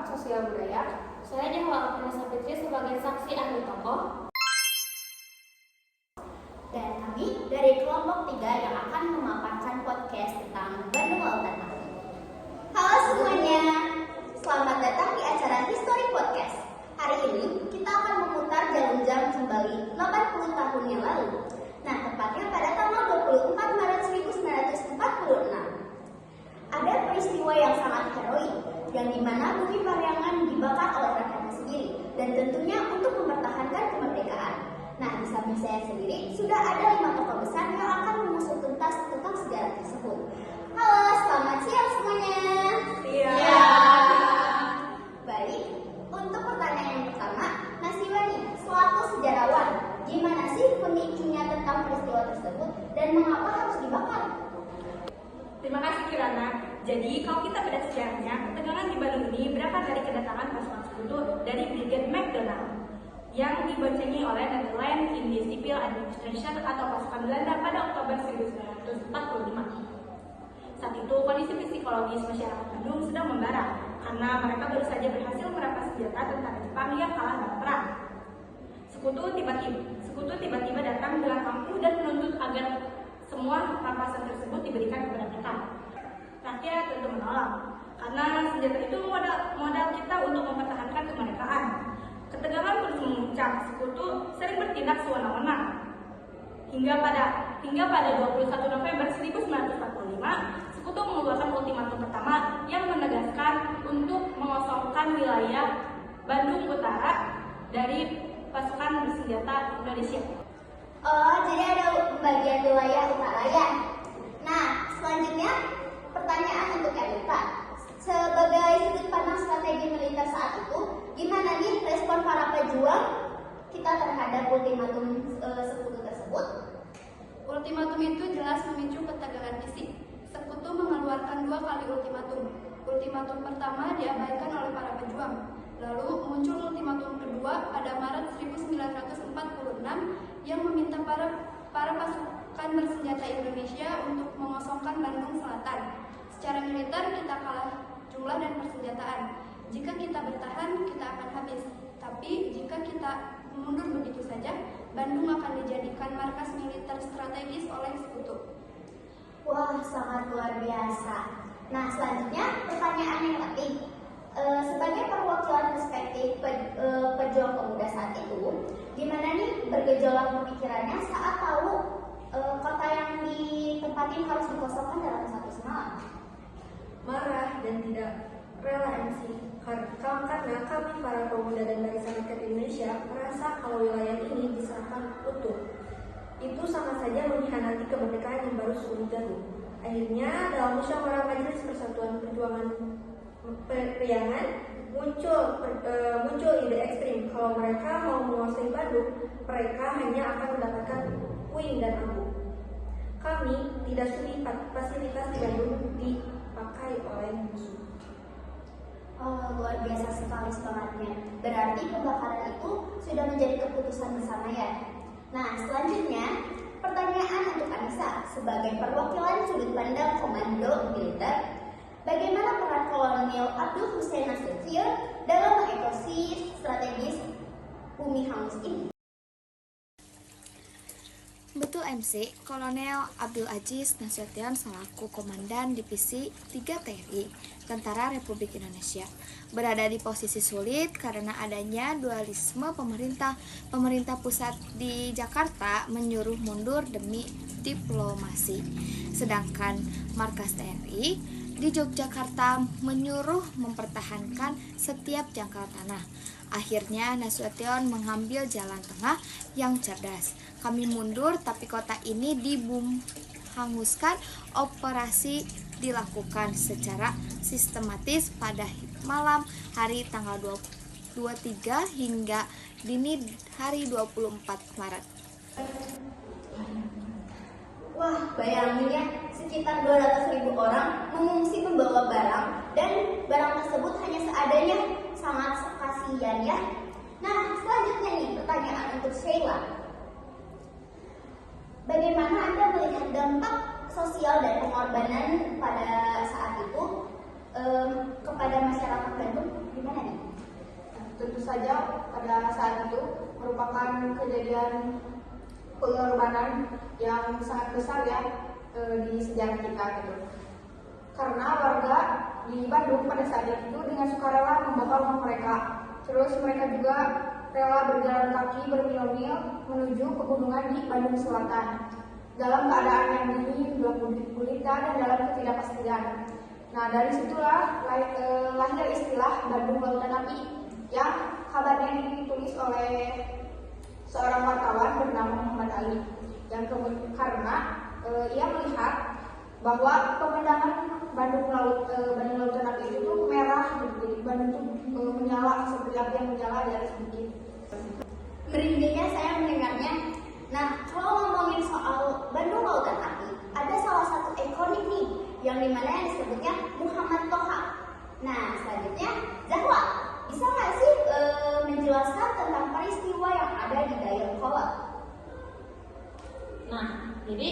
pengamat sosial budaya. Saya Jahwa Apinasa Fitri sebagai saksi ahli tokoh. Dan kami dari kelompok 3 yang akan memaparkan podcast tentang Bandung Lautan Api. Halo semuanya, selamat datang di acara History Podcast. Hari ini kita akan memutar jarum-jam kembali 80 tahun yang lalu. Nah, tepatnya pada tanggal 24 Maret 1946. Ada peristiwa yang sangat heroik, yang dimana bumi Pariangan dibakar oleh rakyatnya sendiri, dan tentunya untuk mempertahankan kemerdekaan. Nah, di samping saya sendiri, sudah ada 5 tokoh besar yang akan mengusut tuntas tentang sejarah tersebut. Halo, selamat siang semuanya. Iya. Baik, untuk pertanyaan yang pertama, Nasiwani, selaku sejarawan, gimana sih pemikirannya tentang peristiwa tersebut dan mengapa harus dibakar? Terima kasih Kirana. Jadi kalau kita bedah sejarahnya, ketegangan di Bandung ini berangkat dari kedatangan pasukan sekutu dari Brigade MacDonald yang diboncengi oleh Netherlands Indian Civil Administration atau pasukan Belanda pada Oktober 1945. Saat itu kondisi psikologis masyarakat Bandung sedang membara karena mereka baru saja berhasil merampas senjata tentara Jepang yang kalah dalam perang. Sekutu tiba-tiba datang dengan ampuh dan menuntut agar semua rampasan tersebut diberikan kepada mereka. Rakyat tentu menolak karena senjata itu modal kita untuk mempertahankan kemerdekaan. Ketegangan terus memuncak, sekutu sering bertindak sewenang-wenang. Hingga pada 21 November 1945, sekutu mengeluarkan ultimatum pertama yang menegaskan untuk mengosongkan wilayah Bandung Utara dari pasukan bersenjata Indonesia. Oh, jadi ada bagian wilayah utara ya. Nah, selanjutnya pertanyaan untuk Elita. Sebagai sudut pandang strategi militer saat itu, gimana nih respon para pejuang kita terhadap ultimatum sekutu tersebut? Ultimatum itu jelas memicu ketegangan fisik. Sekutu mengeluarkan 2 kali ultimatum. Ultimatum pertama diabaikan oleh para pejuang. Lalu muncul ultimatum kedua pada Maret 1946 yang meminta para pasukan bersenjata Indonesia untuk mengosongkan Bandung Selatan. Secara militer kita kalah jumlah dan persenjataan. Jika kita bertahan, kita akan habis. Tapi jika kita mundur begitu saja, Bandung akan dijadikan markas militer strategis oleh sekutu. Wah, sangat luar biasa. Nah, selanjutnya pertanyaan yang penting. Sebagai perwakilan perspektif pejuang pemuda saat itu, gimana nih bergejolak pemikirannya saat tahu kota yang ditempatin harus dikosongkan dalam 1 semalam? Marah dan tidak rela MC karena kami para pemuda dan barisan rakyat Indonesia merasa kalau wilayah ini diserahkan utuh. Itu sama saja mengkhianati kemerdekaan yang baru jatuh. Akhirnya dalam musyawarah Majelis Persatuan Perjuangan Periangan muncul ide ekstrim kalau mereka mau menguasai Bandung, mereka hanya akan mendapatkan puing dan abu. Kami tidak sudi fasilitas di Bandung dipakai oleh musuh. Oh, luar biasa sekali semangatnya. Berarti pembakaran itu sudah menjadi keputusan bersama ya. Nah, selanjutnya pertanyaan untuk Anissa sebagai perwakilan sudut pandang komando militer. Bagaimana peran Kolonel Abdul Hussein Nasution dalam mengeksekusi strategis bumi hangus ini? Betul MC, Kolonel Abdul Aziz Nasution selaku Komandan Divisi 3 TNI, Tentara Republik Indonesia, berada di posisi sulit karena adanya dualisme pemerintah. Pemerintah pusat di Jakarta menyuruh mundur demi diplomasi, sedangkan markas TNI di Yogyakarta menyuruh mempertahankan setiap jangkal tanah. Akhirnya Nasution mengambil jalan tengah yang cerdas. Kami mundur tapi kota ini dihanguskan. Operasi dilakukan secara sistematis pada malam hari tanggal 23 hingga dini hari 24 Maret. Wah, bayangin ya, sekitar 200.000 orang mengungsi membawa barang dan barang tersebut hanya seadanya. Sangat kasihan ya. Nah, selanjutnya nih pertanyaan untuk Sheila. Bagaimana Anda melihat dampak sosial dan pengorbanan pada saat itu kepada masyarakat Bandung gimana nih? Tentu saja pada saat itu merupakan kejadian pengorbanan yang sangat besar ya di sejarah kita gitu. Karena warga di Bandung pada saat itu dengan sukarela membakar rumah mereka. Terus mereka juga rela berjalan kaki bermil-mil menuju pegunungan di Bandung Selatan dalam keadaan yang dingin, gelap gulita dan dalam ketidakpastian. Nah, dari situlah lahir istilah Bandung Lautan Api yang kabarnya ditulis oleh seorang wartawan bernama Muhammad Ali karena ia melihat bahwa pemandangan Bandung Lautan Api itu tuh merah gitu. Jadi Bandung tuh menyala seperti api yang menyala dari sedikit. Merindingnya saya mendengarnya. Nah, kalau ngomongin soal Bandung Lautan Api, ada salah satu ikonik nih yang dimana yang disebutnya Muhammad Toha. Nah, selanjutnya Zahwa, bisa nggak sih menjelaskan tentang peristiwa yang ada di Dayakolot? Nah, jadi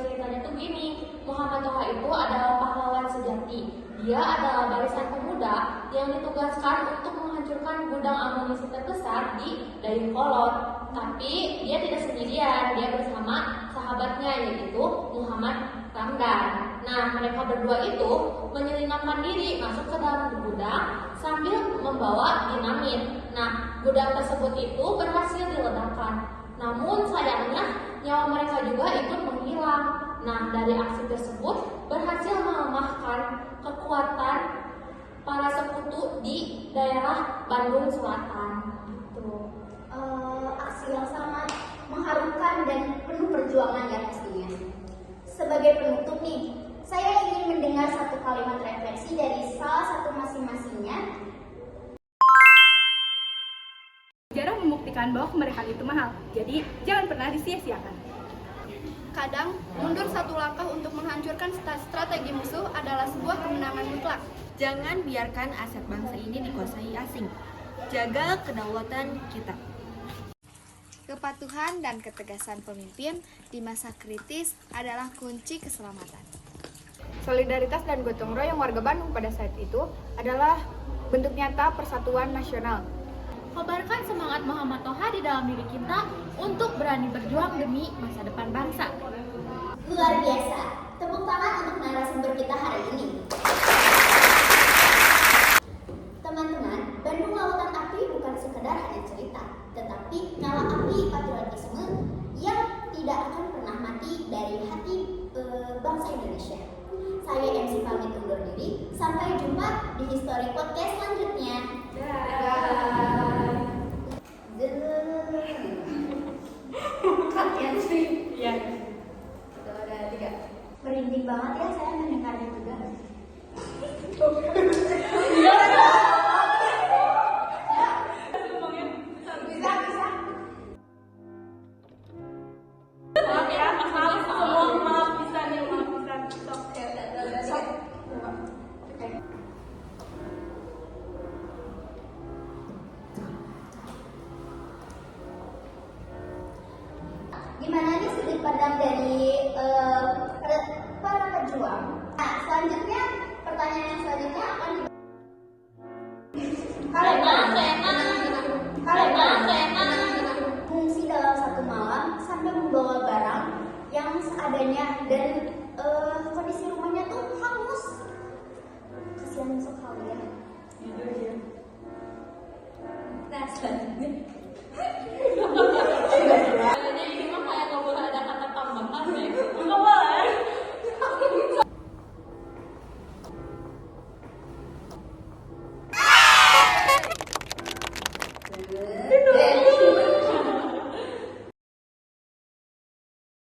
ceritanya tuh gini, Muhammad Toha itu adalah pahlawan sejati. Dia adalah barisan pemuda yang ditugaskan untuk menghancurkan gudang amunisi terbesar di Dayakolot. Tapi dia tidak sendirian, dia bersama sahabatnya yaitu Muhammad Ramdan. Nah, mereka berdua itu menyelinapkan diri masuk ke dalam gudang sambil membawa dinamit. Nah, gudang tersebut itu berhasil diledakkan. Namun sayangnya nyawa mereka juga ikut menghilang. Nah, dari aksi tersebut berhasil melemahkan kekuatan para sekutu di daerah Bandung Selatan. Gitu. Aksi yang sangat mengharukan dan penuh perjuangan ya pastinya. Sebagai penutup nih, saya ingin mendengar satu kalimat refleksi dari salah satu masing-masingnya. Sejarah membuktikan bahwa kemerdekaan itu mahal, jadi jangan pernah disia-siakan. Kadang, mundur satu langkah untuk menghancurkan strategi musuh adalah sebuah kemenangan mutlak. Jangan biarkan aset bangsa ini dikuasai asing. Jaga kedaulatan kita. Kepatuhan dan ketegasan pemimpin di masa kritis adalah kunci keselamatan. Solidaritas dan gotong royong warga Bandung pada saat itu adalah bentuk nyata persatuan nasional. Kobarkan semangat Muhammad Toha di dalam diri kita untuk berani berjuang demi masa depan bangsa. Luar biasa. Tepuk tangan untuk narasumber kita hari ini. Teman-teman, Bandung Lautan Api bukan sekedar hanya cerita, tetapi nyala api patriotisme yang tidak akan pernah mati dari hati bangsa Indonesia. Saya MC pamit undur diri. Sampai jumpa di History Podcast selanjutnya. Iya. Udah 3. Merinding banget ya saya mendengarnya juga. Maaf ya, maaf semua, maaf bisa nih, maaf bisa. Stop. Gimana nih sudut pandang dari para pejuang? Nah, selanjutnya pertanyaan yang selanjutnya akan mengungsi dalam satu malam sambil membawa barang yang seadanya dan